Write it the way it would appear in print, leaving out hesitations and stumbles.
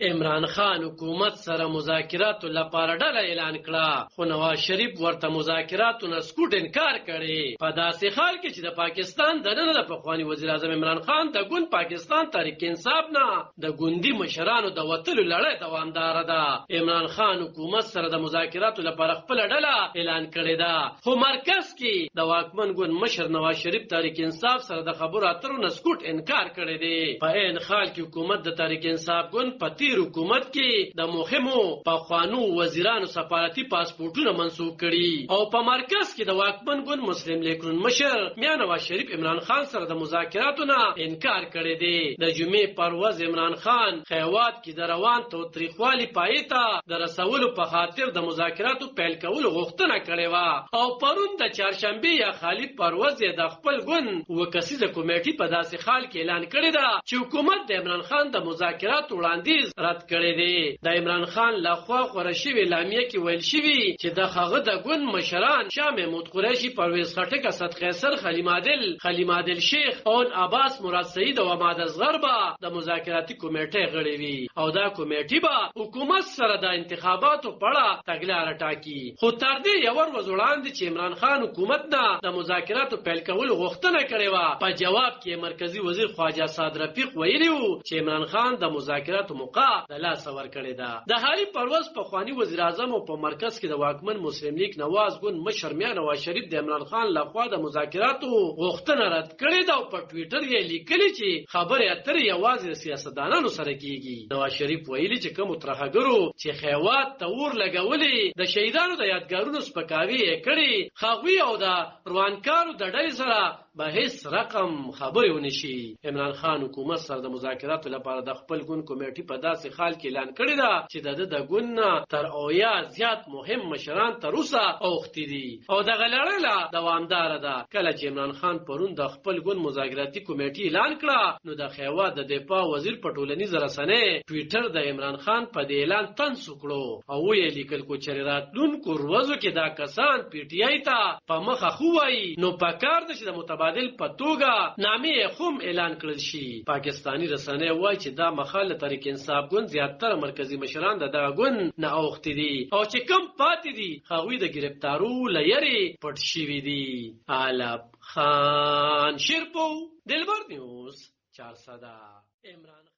عمران خان حکومت سره مذاکراتو لپاره ډله اعلان کړه، خو نواز شریف ورته مذاکراتو نه سکوټ انکار کړي. په داسې حال کې چې د پاکستان دننه د پخواني وزیر اعظم عمران خان د ګوند پاکستان تحریک انصاف نه د ګوندي مشرانو د وتلو لړۍ دوامداره ده. عمران خان حکومت سره د مذاکراتو لپاره خپل ډله اعلان کړې ده، خو مرکز کې د واکمن ګوند مشر نواز شریف تحریک انصاف سره د خبرو اترو نه سکوټ انکار کړی دی. په عین حال کې حکومت د تحریک انصاف ګوند په تیر حکومت کې د مهمو پخوانو وزیرانو سفارتي پاسپورټونه منسوخ کړي او په مرکز کې د واکمن ګوند مسلم لیگ مشر میا نواز شریف عمران خان سره د مذاکراتو نه انکار کړی دی. د جمعې پرواز عمران خان خیوات کې د روان تاوتریخوالي پای ته د رسولو په خاطر د مذاکراتو پیل کولو غوښتنه کړې وه او پرون د چهارشنبې یا خالد پرواز د خپل ګوند وکسیزه کمیټې په داسې حال کې اعلان کړی ده چې حکومت د عمران خان د مذاکراتو وړاندیز رد کړی دی. د عمران خان لخوا خپره شوې اعلامیه کې ویل شوي چې د هغه د ګوند مشران شاه محمود قریشي، پرویز خټک، اسد قیصر، خلیم عادل شیخ، اون عباس، مراد سعید او احمد اصغر به د مذاکراتي کمیټې غړي وي او دا کمیټې به حکومت سره د انتخاباتو په اړه تګلاره ټاکي. خو تر دې یو ورځ وړاندې چې عمران خان حکومت نه د مذاکراتو پیل کولو غوښتنه کړې وه، په جواب کې مرکزی وزیر خواجه سعد رفیق ویلي و چې عمران خان د مذاکراتو موقع د لاسه ورکړې ده. د هاري پرواز پخواني وزیر اعظم او په مرکز کې د واکمن مسلم لیگ نواز ګوند مشر میا نواز شریف د عمران خان لخوا د مذاکراتو غوښتنه رد کړې ده او په ټویټر یې لیکلي چې خبرې اترې یوازې د سیاستدانانو سره کیږي. نواز شریف ویلي چې کوم ترهګرو چې خیوات ته اور لګولې د شهیدانو د یادګارونو سپکاوي یې کړي، هغوی او د روانکارو د ډلې سره به هیڅ رقم خبرې ونشي. عمران خان حکومت سره د مذاکراتو لپاره د خپل ګوند کمیټې په داسې حال کې اعلان کړی ده چې د ګوند نه تر اویا زیات مهم مشران تر اوسه اوښتي دي او دغه لړۍ لا دوامداره ده. کله چې عمران خان پرون د خپل ګوند مذاکراتي کمیټې اعلان کړه نو د خیوات د دفاع وزیر په ټولنیزه رسنۍ ټویټر د عمران خان په دې اعلان طنز وکړو او ویې لیکل کو چې راتلونکو ورځو کې دا کسان پی ټی آی ته په مخه خو وایي نو پکار ده چې د متبادل په توګه نامې هم اعلان کړل شي. پاکستانی رسنۍ وایي چې دا مخال تحریک انصاف ګوند زیاتره مرکزی مشران د دغه ګوند نه اوښتي دي او چې کم پاتې دي هغوی د ګرفتارو له یرې پټ شوي دي. علب خان شیرپو، دلبر نیوز، 400. عمران